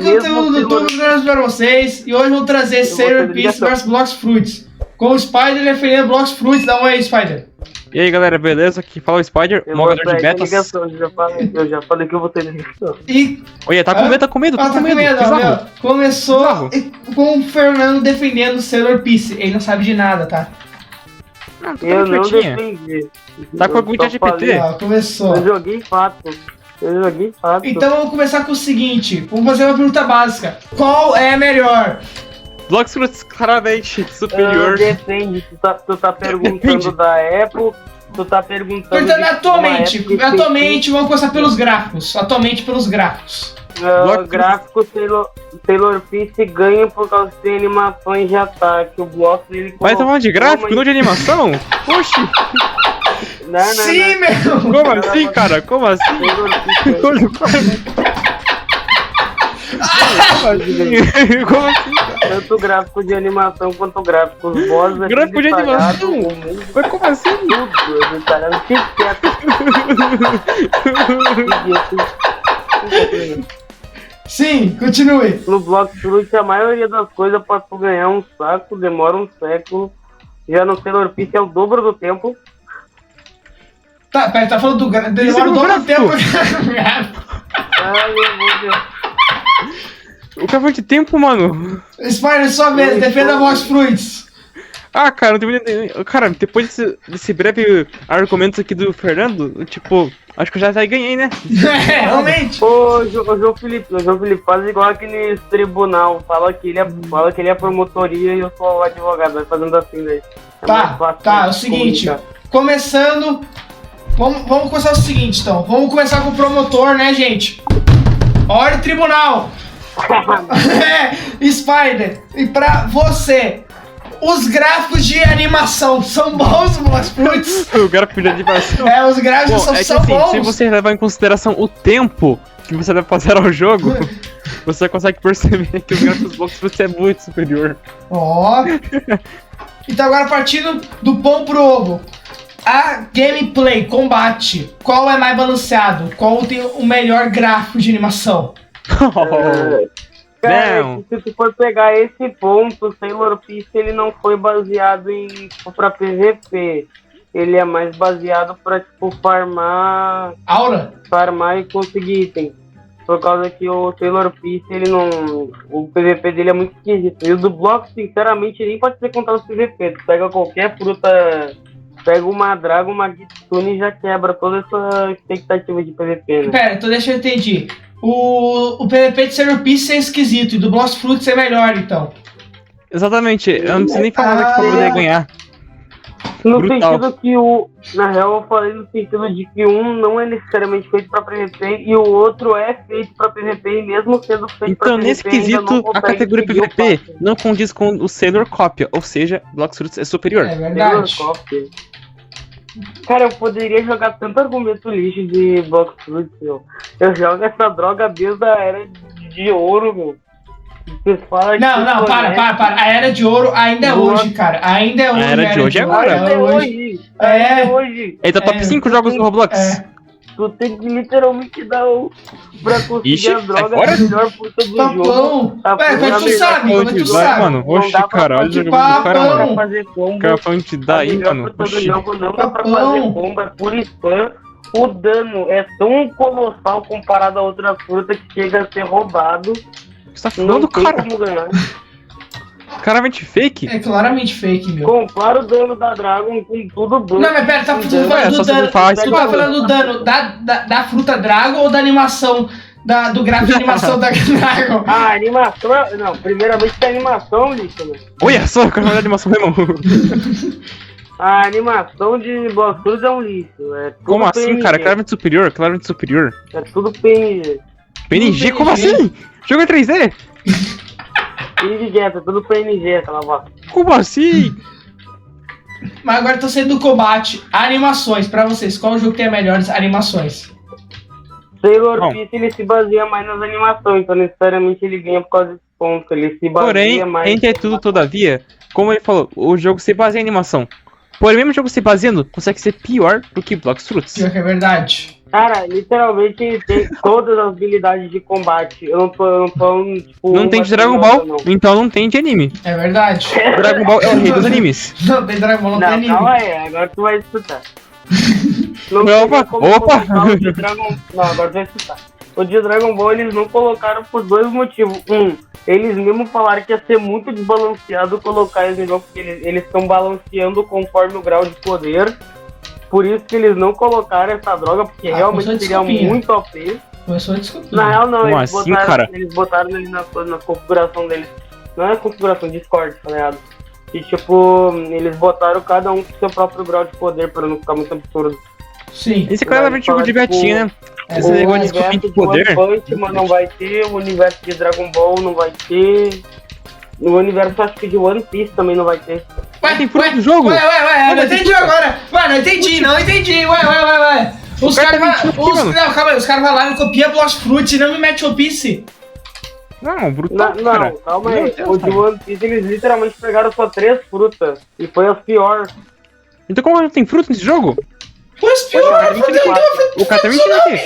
conteúdo do YouTube trazendo para vocês. E hoje vou trazer Sailor Peace vs Blox Fruits. Com o Spider defendendo Blox Fruits. Dá um aí, Spider. E aí, galera, beleza? Aqui fala o Spider, mogador de betas. Eu já falei que eu vou ter ligação. E... Olha, tá com medo, tá com medo, tá com medo. Meu. Começou com o Fernando defendendo Sailor Peace. Ele não sabe de nada, tá? Não, eu não defendi. Tá com algum GPT? Começou. Eu joguei fato. Então vamos começar com o seguinte. Vamos fazer uma pergunta básica. Qual é melhor? Blox Fruits claramente superior. Depende. Tu tá perguntando da Apple. Tu tá perguntando. Atualmente, vamos começar pelos gráficos. Atualmente pelos gráficos. Gráfico Sailor Peace ganha por causa de animações de ataque. O Blox ele. Vai tomar de gráfico, não de animação? Oxi! Não. Sim, meu! Como assim, cara? Como assim? Como assim, cara? Tanto gráfico de animação quanto gráficos boss. Gráfico de animação? Mas como assim? Tudo, detalhado, Sim, continue. No Blox Fruits a maioria das coisas pra tu ganhar um saco demora um século. Já no Sailor Peace é o dobro do tempo. Tá, pera, tá falando do gráfico. Demora o dobro do tempo. Ai, meu Deus. O que foi de tempo, mano? Spider, sua vez, defenda Blox Fruits. Ah, cara, não tem... Cara, depois desse breve argumento aqui do Fernando, tipo, acho que eu já ganhei, né? Realmente. Ô, João Felipe, faz igual aquele tribunal, fala que ele é promotoria e eu sou o advogado, vai fazendo assim daí. É o seguinte, começando, vamos começar o seguinte então, vamos começar com o promotor, né, gente? Ordem tribunal. Spider, e pra você, os gráficos de animação são bons, Blox Fruits? O gráfico de animação. Os gráficos são assim, bons. Se você levar em consideração o tempo que você deve passar ao jogo, você consegue perceber que os gráficos do Blox Fruits é muito superior. Então agora partindo do pão pro ovo. A gameplay, combate, qual é mais balanceado? Qual tem o melhor gráfico de animação? Cara, se tu for pegar esse ponto, o Sailor Peace ele não foi baseado pra PVP. Ele é mais baseado pra, tipo, farmar e conseguir item. Por causa que o Sailor Peace, ele não... O PVP dele é muito esquisito. E o do Blox, sinceramente, nem pode ser contado no PVP. Tu pega qualquer fruta... Pega uma Dragon, uma Gitsune e já quebra toda essa expectativa de PVP, né? Pera, então deixa eu entender. O PVP de Sailor Peace é esquisito e do Blox Fruits é melhor, então. Exatamente, eu não preciso nem falar nada que pra poder ganhar. No sentido que na real eu falei no sentido de que um não é necessariamente feito pra PVP e o outro é feito pra PVP e mesmo sendo feito pra PVP. Então nesse quesito, a categoria PVP não condiz com o Sailor Cópia, ou seja, Blox Fruits é superior. É verdade. Cara, eu poderia jogar tanto argumento lixo de Blox Fruits, meu. Eu jogo essa droga desde a era de ouro, meu. Não, para. A era de ouro ainda é hoje, cara. Ainda é hoje. A era de hoje é agora. Ainda é hoje. Eita, top 5 jogos do Roblox. Tu tem que literalmente dar pra conseguir a droga a melhor puta do jogo. Como tu sabe? Mano, oxi, caralho, o jogo do cara, mano. O cara falando te dá aí, mano. Oxi. Não dá pra fazer bomba, é por spam. O dano é tão colossal comparado a outra fruta que chega a ser roubado. Você tá falando, cara? Claramente fake? É claramente fake, meu. Compara o dano da Dragon com tudo bom. Não, mas pera, tá falando do dano. Você tá falando do dano da fruta Dragon ou da animação? Do gráfico de animação da Dragon? A animação. Não, primeiramente tem animação, lixo, né? Olha só, cara, a animação mesmo. A animação de Blox Fruits é um lixo. Como assim, PNG. Cara? Claramente superior. É tudo PNG. PNG? Como assim? Jogo em 3D? PNG, é tudo PNG, aquela voz. Como assim? Mas agora tô saindo do combate. Animações, pra vocês, qual jogo tem as melhores animações? Sailor Peace, ele se baseia mais nas animações, então necessariamente ele ganha por causa desse ponto. Ele se baseia mais... Porém, entre tudo, todavia, como ele falou, o jogo se baseia em animação. Porém, mesmo o jogo se baseando, consegue ser pior do que Blox Fruits. Pior que é verdade. Cara, literalmente ele tem todas as habilidades de combate. Eu não tô falando, tipo... Não tem de Dragon Ball, então não tem de anime. É verdade. Dragon Ball é o rei dos animes. Não tem Dragon Ball, não tem anime. Calma aí, agora tu vai escutar. Opa! Não, agora tu vai escutar. O de Dragon Ball eles não colocaram por dois motivos. Eles mesmo falaram que ia ser muito desbalanceado colocar eles no jogo, porque eles estão balanceando conforme o grau de poder. Por isso que eles não colocaram essa droga, porque realmente seria muito OP. Começou a discutir. Na real, não, eles botaram ele na configuração deles. Não é configuração, Discord, tá ligado? E tipo, eles botaram cada um com seu próprio grau de poder pra não ficar muito absurdo. Sim. Esse cara é tipo de gatinho, né? Esse negócio de escopinho de poder. O universo de One Punch não vai ter, o universo de Dragon Ball não vai ter. No universo, acho que de One Piece também não vai ter. Ué, tem fruto do jogo? Ué, não entendi agora. Ué, não entendi. Ué. Os caras vão lá e copiam Blox Fruit e não me mete One Piece. Não, brutal, cara. Não, calma aí. O de One Piece, eles literalmente pegaram só 3 frutas. E foi as piores. Então como não tem fruta nesse jogo? Pois pior, o cara tá mentindo aqui.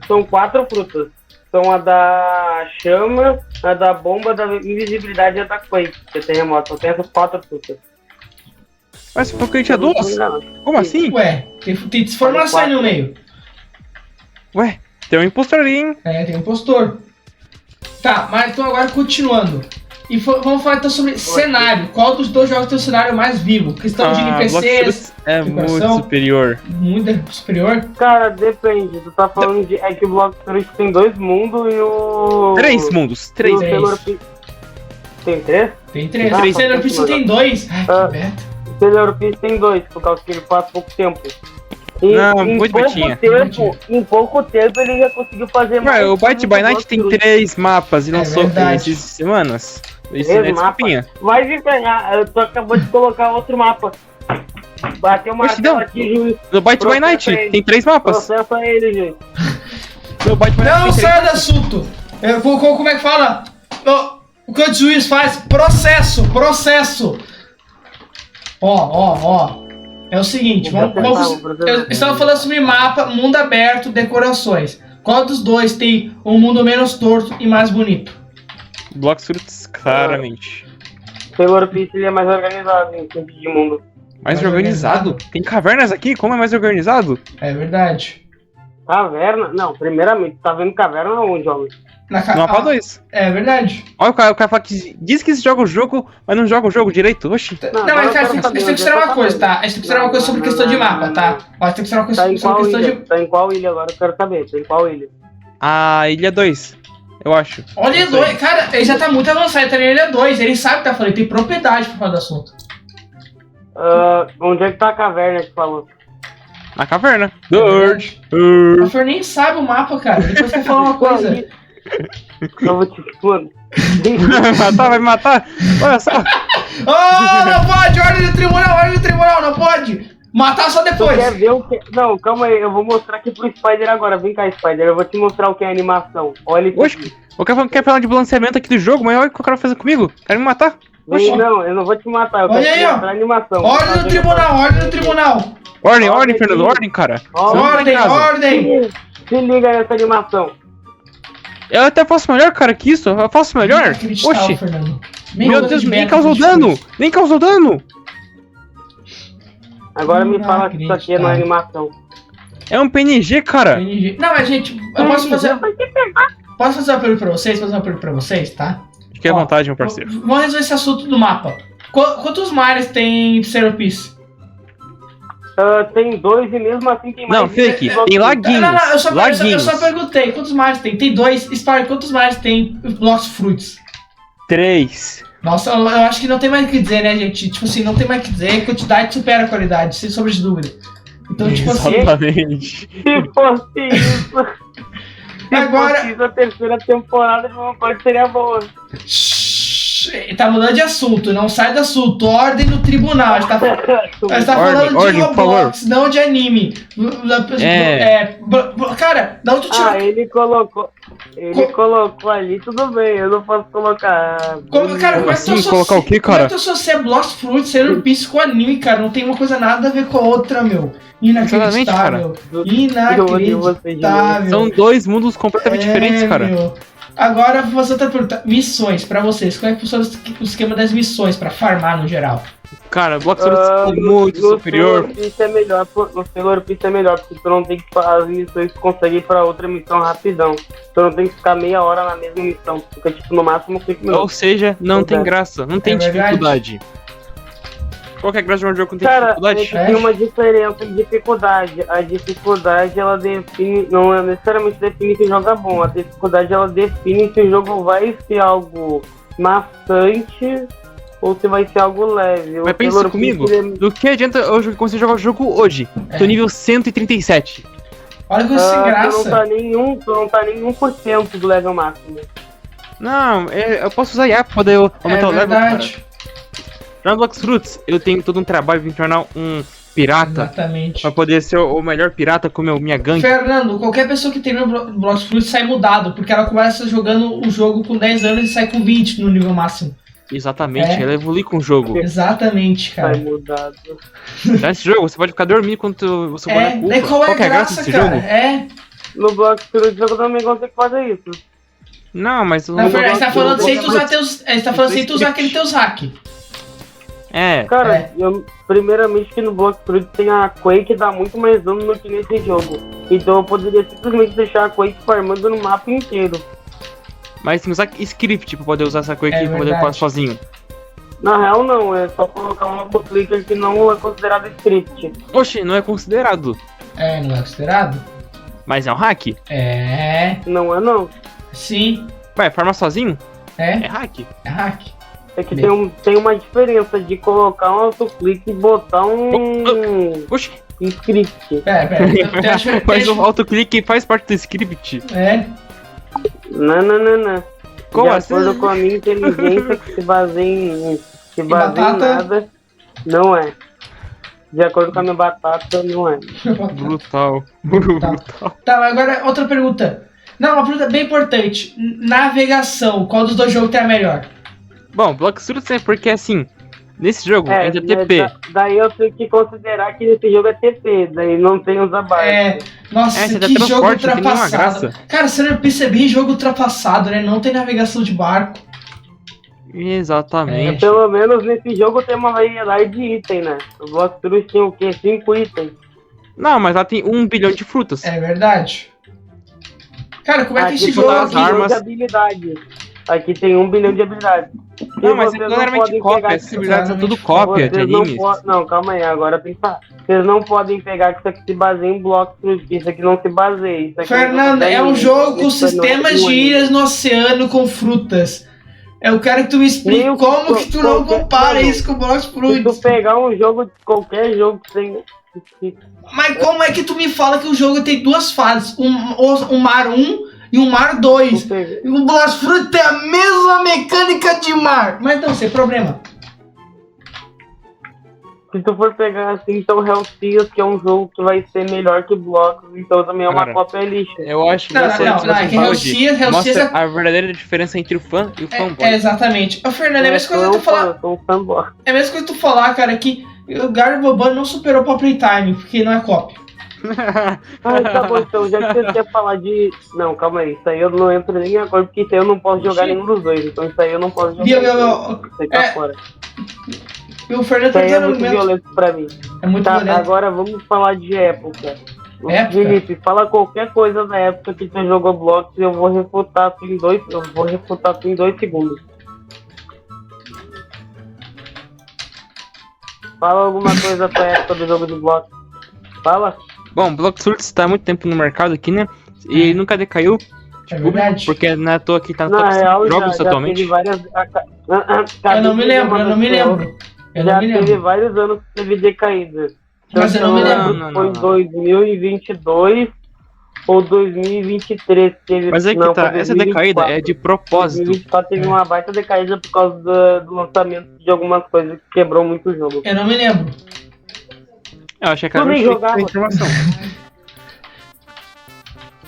São 4 frutas. São a da chama, a da bomba, da invisibilidade e a da quake, que é terremoto. Só tem essas 4 frutas. Mas você falou que a gente tinha 2? Como assim? Ué, tem transformação aí no meio. Ué, tem um impostor ali, hein? É, tem um impostor. Tá, mas então agora continuando. E vamos falar então sobre cenário. Qual dos dois jogos tem o cenário mais vivo? Questão de NPCs. É muito superior. Muito superior? Cara, depende. Tu tá falando de. É que o Blox Fruit tem 2 mundos e o. 3 mundos. 3. Tem 3? Tem 3. O Sailor Peace tem 2. Ai, que beta. O Sailor Peace tem 2, por causa que ele passa pouco tempo. Em pouco tempo ele já conseguiu fazer mais. O Byte by Night tem 3 mapas e lançou essas semanas. Isso é desculpinha. Vai desenhar, tu acabou de colocar outro mapa. Bateu uma tela aqui, juiz. No Byte by Night tem 3 mapas. Processa ele, gente. Não sai do assunto. Como é que fala? O que o juiz faz? Processo. Ó. É o seguinte, estamos falando sobre mapa, mundo aberto, decorações. Qual dos dois tem um mundo menos torto e mais bonito? Blox Fruits, claramente. Sailor Peace ele é mais organizado em tempo de mundo. Mais organizado? Tem cavernas aqui? Como é mais organizado? É verdade. Caverna? Não, primeiramente, tá vendo caverna onde, homem? No mapa 2. É verdade. Olha o cara fala que diz que joga o jogo, mas não joga o jogo direito. Oxi. Não, mas cara, a gente tem que considerar uma coisa, tá? A gente tem que considerar uma coisa sobre questão de mapa, tá? A gente tem que considerar uma coisa sobre questão de... Tá em qual ilha agora? Eu quero saber. Tá em qual ilha? A ilha 2, eu acho. Olha, ilha 2. Cara, ele já tá muito avançado. Ele tá na ilha 2. Ele sabe o que tá falando. Ele tem propriedade pra falar do assunto. Onde é que tá a caverna que falou? Na caverna. O senhor nem sabe o mapa, cara. Depois quer falar uma coisa. Eu vou te mano. Vai me matar? Olha só. Não pode! Ordem do tribunal, não pode! Matar só depois! Tu quer ver o que... Não, calma aí, eu vou mostrar aqui pro Spider agora. Vem cá, Spider, eu vou te mostrar o que é animação. Olha isso. Oxe, eu quero falar de balanceamento aqui do jogo, mas olha o que o cara fez comigo. Quer me matar? Oxe. Não, eu não vou te matar, eu quero te mostrar a animação. Ordem do tribunal! Ordem, Fernando, ordem, cara. Ordem! Se liga nessa animação. Eu até faço melhor, cara, que isso. Eu faço melhor. Oxi. Meu Deus, nem causou dano. Agora me fala que isso aqui é uma animação. É um PNG, cara. Não, mas gente, eu posso fazer uma pergunta pra vocês? Tá? Fique à vontade, meu parceiro. Vamos resolver esse assunto do mapa. Quantos mares tem Sailor Peace? Tem 2 e mesmo assim tem mais. Não, fake. Tem laguinhos. Não, eu só perguntei. Quantos mares tem? Tem 2. Spar, quantos mares tem Blox Fruits? 3. Nossa, eu acho que não tem mais o que dizer, né, gente? Tipo assim, não tem mais o que dizer. Quantidade supera a qualidade, sem sombra de dúvida. Então, tipo assim... Exatamente. Se fosse isso... Agora... Se fosse a terceira temporada de uma coisa seria boa. Tá mudando de assunto, não sai do assunto. Ordem no tribunal. A gente tá falando de Roblox, não de anime. Cara, da onde tu tirou? Ele colocou ali, tudo bem, eu não posso colocar. Cara, como é que tu colocar o quê, cara? Como é que tu associa Blox Fruit, Sailor Piece com anime, cara? Não tem uma coisa nada a ver com a outra, meu. Inacreditável. Inacreditável. São dois mundos completamente diferentes, cara. Meu. Agora, vou fazer outra pergunta. Missões, pra vocês. Como é que funciona o esquema das missões, pra farmar no geral? Cara, Blox Fruit é muito superior. O Sailor Piece é melhor, porque tu não tem que fazer as missões, tu consegue ir pra outra missão rapidão. Tu não tem que ficar meia hora na mesma missão, tu fica tipo no máximo 5 minutos. Ou seja, não tem graça, não tem dificuldade. Qual que é a graça de um jogo que não tem dificuldade? Cara, tem uma diferença de dificuldade. A dificuldade, ela define, não é necessariamente define se o jogo é bom. A dificuldade, ela define se o jogo vai ser algo maçante ou se vai ser algo leve. Mas pensa comigo, do que adianta eu conseguir jogar o jogo hoje? Tô nível 137. Olha que sem graça. Tu não tá nem 1% do level máximo. Não, eu posso usar IA pra poder aumentar o level, verdade. Cara. Já no Blox Fruits, eu tenho todo um trabalho de me tornar um pirata. Exatamente. Pra poder ser o melhor pirata com minha gangue. Fernando, qualquer pessoa que tem no Blox Fruits sai mudado, porque ela começa jogando o jogo com 10 anos e sai com 20 no nível máximo. Exatamente, ela evolui com o jogo. Exatamente, cara. Sai mudado. Nesse jogo, você pode ficar dormindo quando você for na culpa. Qual é a graça, cara? Jogo? No Blox Fruits eu também consigo fazer isso. Não, mas... Você tá falando sem tu usar sem tu usar aquele teus hack. Cara, primeiramente que no Blox Fruits tem a Quake que dá muito mais dano do que nesse jogo. Então eu poderia simplesmente deixar a Quake farmando no mapa inteiro. Mas tem que usar script pra poder usar essa Quake pra poder fazer sozinho. Na real não, é só colocar um autoclicker que não é considerado script. Oxe, não é considerado. Não é considerado? Mas é um hack? Não é não. Sim. Vai, farma sozinho? É hack. É hack. É que tem uma diferença de colocar um autoclick e botar um script. Mas o autoclick faz parte do script. Não. Como de assim? acordo com a minha inteligência que se baseia em nada, não é. De acordo com a minha batata, não é. Brutal. Tá, mas agora outra pergunta. Não, uma pergunta bem importante. Navegação, qual dos dois jogos tem a melhor? Bom, Blox Fruits é porque assim, nesse jogo é TP. Daí eu tenho que considerar que nesse jogo é TP, daí não tem os abaixo. Nossa, que jogo ultrapassado. Cara, você não percebeu jogo ultrapassado, né? Não tem navegação de barco. Exatamente. Pelo menos nesse jogo tem uma variedade de item, né? O Blox Fruits tem o quê? 5 itens. Não, mas lá tem 1 bilhão de frutas. É verdade. Cara, como é que esse jogo armas... de habilidades. Aqui tem 1 bilhão de habilidades. Não, mas é claramente cópia. Essas habilidades são tudo cópia de animes. Não, calma aí, agora tem que falar. Vocês não podem pegar que isso aqui se baseia em Blox Fruits, isso aqui não se baseia. Isso aqui Fernanda, é um jogo com sistemas de ilhas no oceano com frutas. Eu quero que tu me explique como que tu não compara isso com o Blox Fruits. Se tu pegar um jogo, qualquer jogo que tem... Mas como é que tu me fala que o jogo tem 2 fases? Um mar 1 e um mar 2. E o Blox Fruits tem a mesma mecânica de mar. Mas não, sem problema. Se tu for pegar assim, então Hellseas, que é um jogo que vai ser melhor que Blocos, então também é uma cópia lixo. Eu acho que Hellseas mostra a verdadeira diferença entre o fã e o fanboy. Exatamente. Ô, Fernando, é a mesma coisa que tu falar. É a mesma coisa que tu falar, cara, que o Garbo Boban não superou pra Playtime, porque não é cópia. Tá bom, então, já que você quer falar de... Não, calma aí, isso aí eu não entro nem agora, porque isso aí eu não posso jogar nenhum dos dois, então isso aí eu não posso jogar. Você tá fora. E o Fernando é muito violento pra mim. É muito violento. Agora vamos falar de época. Felipe, fala qualquer coisa da época que você jogou Blocks e eu vou refutar em 2 segundos. Fala alguma coisa da época do jogo de Blocks. Fala. Bom, Blox Fruits tá há muito tempo no mercado aqui, né? E nunca decaiu. Verdade. Porque não é à toa que tá no top 5 jogos atualmente. Eu não me lembro. Já teve vários anos que teve decaída. Mas eu não me lembro. Foi em 2022 ou 2023 teve. Mas é que não, tá, essa decaída é de propósito. 2024 teve uma baita decaída por causa do lançamento de algumas coisas que quebrou muito o jogo. Eu não me lembro. Eu achei que era um fake da informação.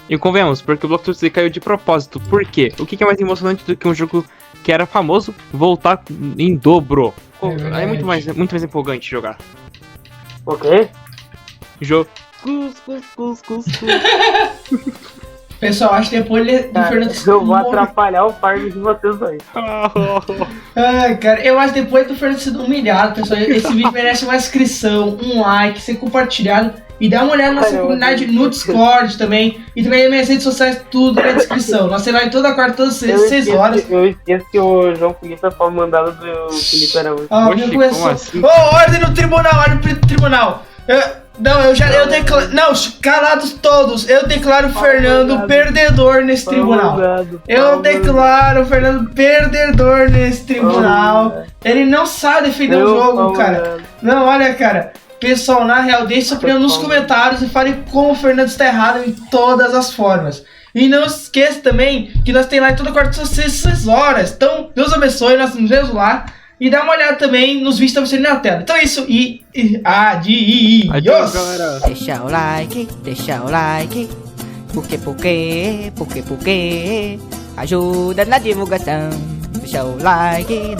E convenhamos, porque o Blockbuster caiu de propósito. Por quê? O que é mais emocionante do que um jogo que era famoso voltar em dobro? É muito mais empolgante jogar. O quê? Jogo. Pessoal, acho que depois do Fernando... Eu vou atrapalhar o farm de vocês aí. Ai, cara, eu acho que depois do Fernando sendo humilhado, pessoal, esse vídeo merece uma inscrição, um like, ser compartilhado e dá uma olhada na nossa comunidade no Discord também. E também nas minhas redes sociais, tudo na descrição. Nós temos lá toda quarta, todas as 6 horas. Eu esqueço que o João Felipe foi mandado do Felipe Araújo. Começou. Assim? Ordem no tribunal, ordem no tribunal. Eu declaro. Não, calados todos. Eu declaro o Fernando perdedor nesse tribunal. Eu declaro o Fernando perdedor nesse tribunal. Ele não sabe defender o jogo, cara. Não, olha, cara. Pessoal, na real, deixe sua opinião nos comentários e fale como o Fernando está errado em todas as formas. E não esqueça também que nós temos lá toda quarta às 6 horas. Então, Deus abençoe, nós nos vemos lá. E dá uma olhada também nos vídeos que estão na tela. Então é isso Adiós, galera. Deixa o like. Porque ajuda na divulgação. Deixa o like.